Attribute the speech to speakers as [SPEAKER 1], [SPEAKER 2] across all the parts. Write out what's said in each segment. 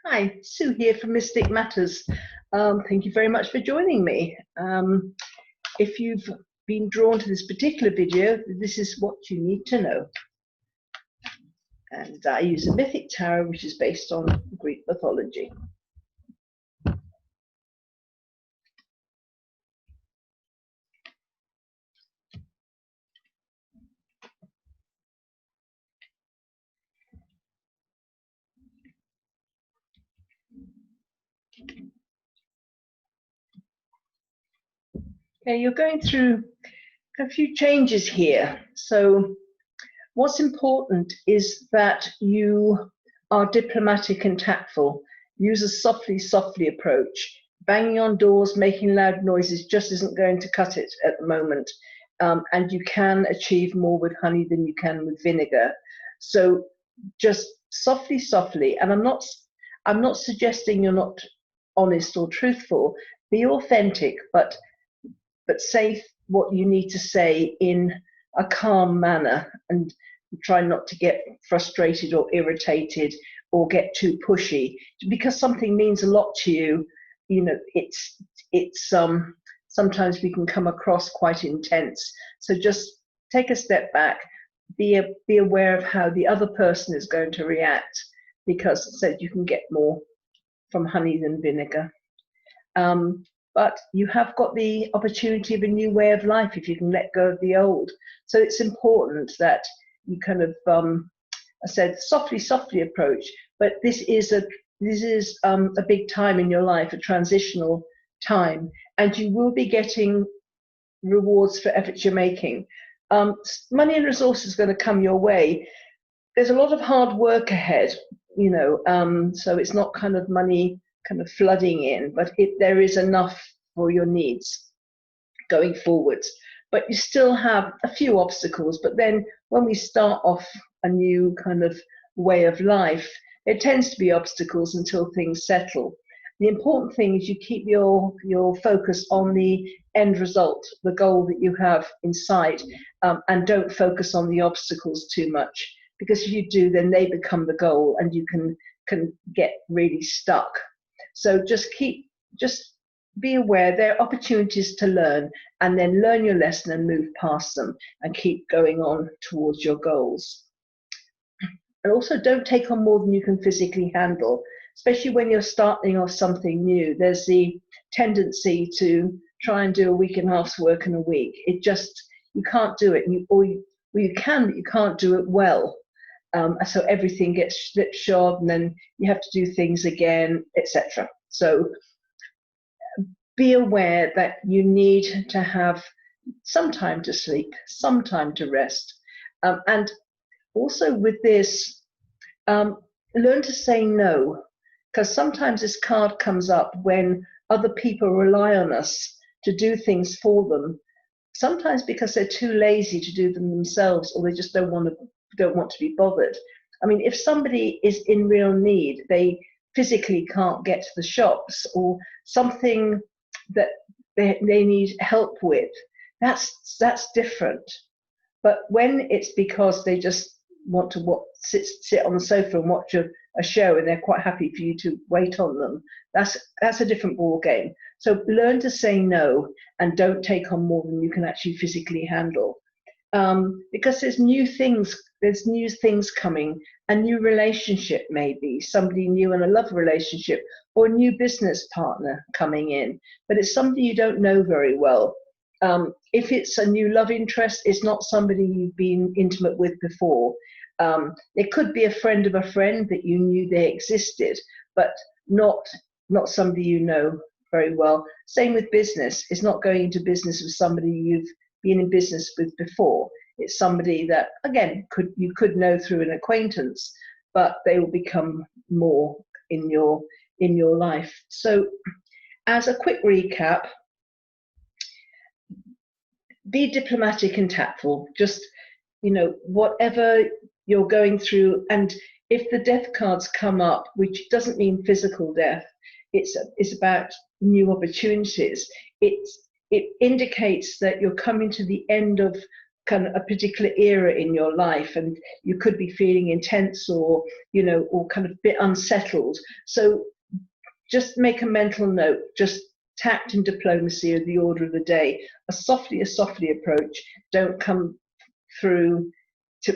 [SPEAKER 1] Hi, Sue here from Mystic Matters. Thank you very much for joining me. If you've been drawn to this particular video, this is what you need to know. And I use a mythic tarot which is based on Greek mythology. Okay, you're going through a few changes here. So what's important is that you are diplomatic and tactful. Use a softly approach. Banging on doors, making loud noises just isn't going to cut it at the moment. And you can achieve more with honey than you can with vinegar. So just softly, and I'm not suggesting you're not honest or truthful. Be authentic, but say what you need to say in a calm manner, and try not to get frustrated or irritated or get too pushy. Because something means a lot to you, you know, it's sometimes we can come across quite intense. So just take a step back, be aware of how the other person is going to react, because it said you can get more from honey than vinegar. But you have got the opportunity of a new way of life if you can let go of the old. So it's important that you kind of, I said, softly approach. But this is a big time in your life, a transitional time, and you will be getting rewards for efforts you're making. Money and resources are going to come your way. There's a lot of hard work ahead, you know, so it's not kind of money kind of flooding in, but there is enough for your needs going forwards. But you still have a few obstacles. But then when we start off a new kind of way of life, there tends to be obstacles until things settle. The important thing is you keep your focus on the end result, the goal that you have in sight, and don't focus on the obstacles too much. Because if you do, then they become the goal, and you can get really stuck. So just be aware there are opportunities to learn, and then learn your lesson and move past them and keep going on towards your goals. And also don't take on more than you can physically handle, especially when you're starting off something new. There's the tendency to try and do a week and a half's work in a week. You can't do it, you can, but you can't do it well. So everything gets slipshod, and then you have to do things again, etc. So be aware that you need to have some time to sleep, some time to rest. And also with this, learn to say no, because sometimes this card comes up when other people rely on us to do things for them, sometimes because they're too lazy to do them themselves, or they just don't want to be bothered. I mean, if somebody is in real need, they physically can't get to the shops, or something that they need help with, that's different. But when it's because they just want to sit on the sofa and watch a show, and they're quite happy for you to wait on them, that's a different ball game. So learn to say no, and don't take on more than you can actually physically handle. Because there's new things coming, a new relationship, maybe somebody new in a love relationship, or a new business partner coming in, but it's somebody you don't know very well. If it's a new love interest, it's not somebody you've been intimate with before. It could be a friend of a friend that you knew they existed, but not somebody you know very well. Same with business. It's not going into business with somebody you've been in business with before. It's somebody that, again, you could know through an acquaintance, but they will become more in your life. So as a quick recap, be diplomatic and tactful. Just, you know, whatever you're going through, and if the death cards come up, which doesn't mean physical death, it's about new opportunities. It indicates that you're coming to the end of kind of a particular era in your life, and you could be feeling intense or, you know, or kind of a bit unsettled. So just make a mental note, just tact and diplomacy are the order of the day. A softly approach. Don't come through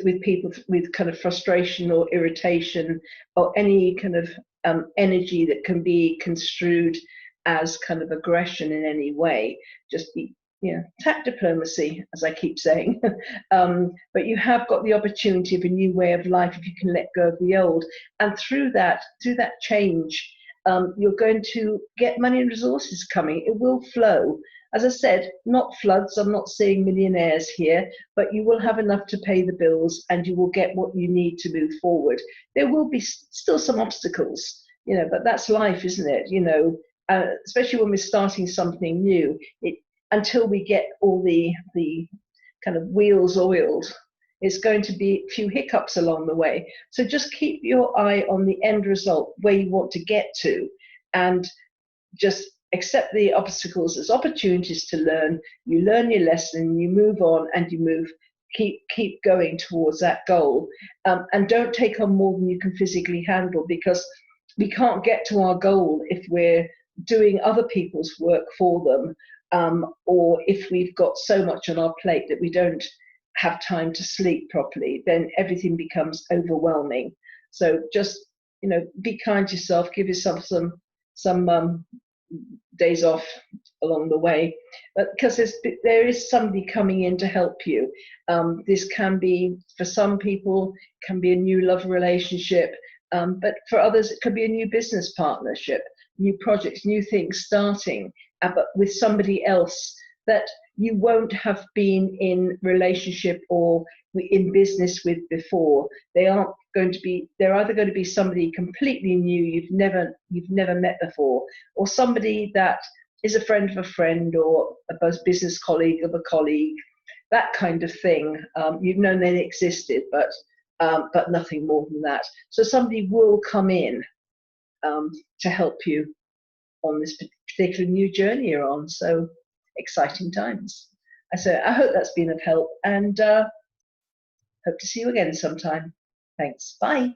[SPEAKER 1] with people with kind of frustration or irritation or any kind of energy that can be construed as kind of aggression in any way. Just be, you know, tact diplomacy, as I keep saying. But you have got the opportunity of a new way of life if you can let go of the old. And through that change, you're going to get money and resources coming. It will flow. As I said, not floods. I'm not seeing millionaires here, but you will have enough to pay the bills and you will get what you need to move forward. There will be still some obstacles, you know, but that's life, isn't it? You know, especially when we're starting something new, until we get all the kind of wheels oiled, it's going to be a few hiccups along the way. So just keep your eye on the end result, where you want to get to, and just accept the obstacles as opportunities to learn. You learn your lesson, you move on, and you move, keep going towards that goal. And don't take on more than you can physically handle, because we can't get to our goal if we're doing other people's work for them, or if we've got so much on our plate that we don't have time to sleep properly. Then everything becomes overwhelming. So just, you know, be kind to yourself, give yourself some days off along the way, but because there is somebody coming in to help you. This can be, for some people, can be a new love relationship, but for others it could be a new business partnership, new projects, new things starting, but with somebody else that you won't have been in relationship or in business with before. They're either going to be somebody completely new you've never met before, or somebody that is a friend of a friend, or a business colleague of a colleague, that kind of thing. You've known they existed, but nothing more than that. So somebody will come in to help you on this particular new journey you're on. So exciting times. So I hope that's been of help, and hope to see you again sometime. Thanks. Bye.